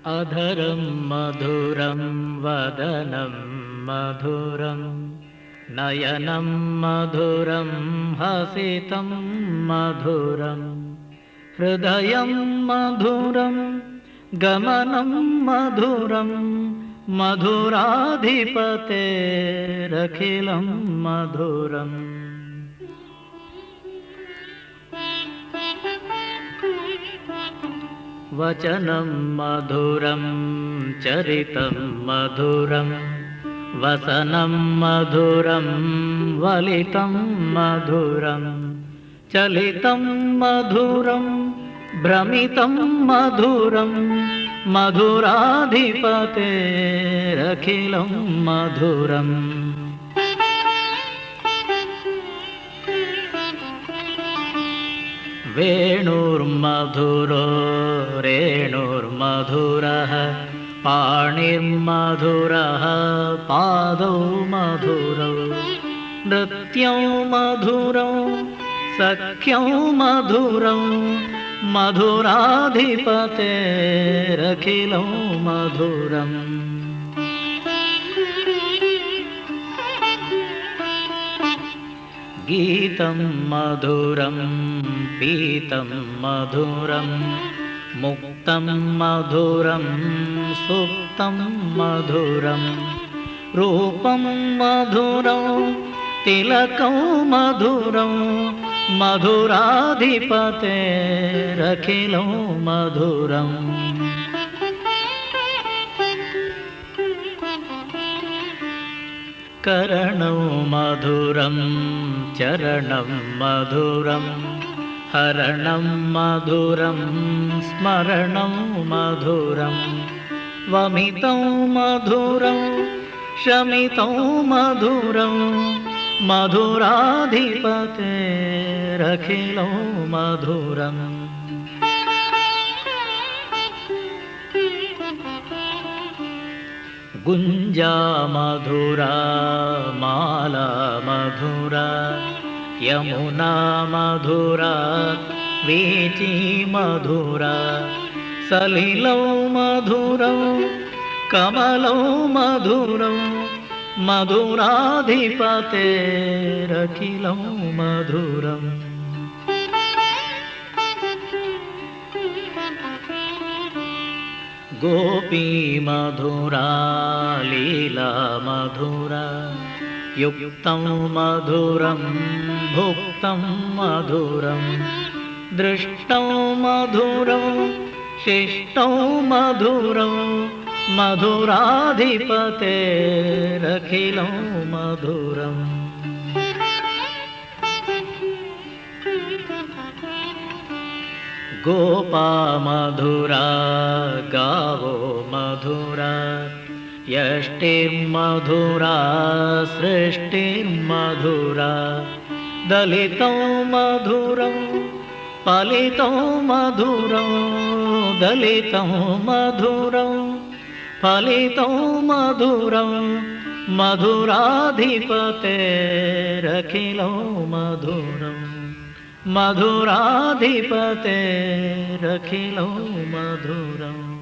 अधरं मधुरं वदनं मधुरं नयनं मधुरं हसितं मधुरं हृदयं मधुरं गमनं मधुरं मधुराधिपतेरखिलं मधुरम्। वचनं मधुरं चरितं मधुरं वसनं मधुरं वलितं मधुरं चलितं मधुरं भ्रमितं मधुरं मधुराधिपतेरखिलं मधुरम्। वेणुर्मधुरो रेणुर्मधुरः पाणिर्मधुरः पादौ मधुरौ नृत्यं मधुरौ सख्यं मधुरं मधुराधिपतेरखिलं मधुरम्। गीतं मधुरं पीतं मधुरं मुक्तं मधुरं सुप्तं मधुरं रूपं मधुरं तिलकं मधुरं मधुराधिपतेरखिलं मधुरम्। करणं मधुरं चरणं मधुरं हरणं मधुरं स्मरणं मधुरं वमितं मधुरं शमितं मधुरं मधुराधिपतेरखिलं मधुरम्। गुञ्जा मधुरा माला मधुरा यमुना मधुरा वीची मधुरा सलिलं मधुरं कमलं मधुरं मधुराधिपतेरखिलं मधुरम्। गोपी मधुरा लीला मधुरा युक्तं मधुरं भुक्तं मधुरं दृष्टं मधुरं शिष्टं मधुरं मधुराधिपतेरखिलं मधुरम्। गोपा मधुरा गावो मधुरा यष्टिर्मधुरा सृष्टिर्मधुरा दलितं मधुरं फलितं मधुरं दलितं मधुरं फलितं मधुरं मधुराधिपतेरखिलं मधुरम् मधुराधिपतेरखिलं मधुरम्।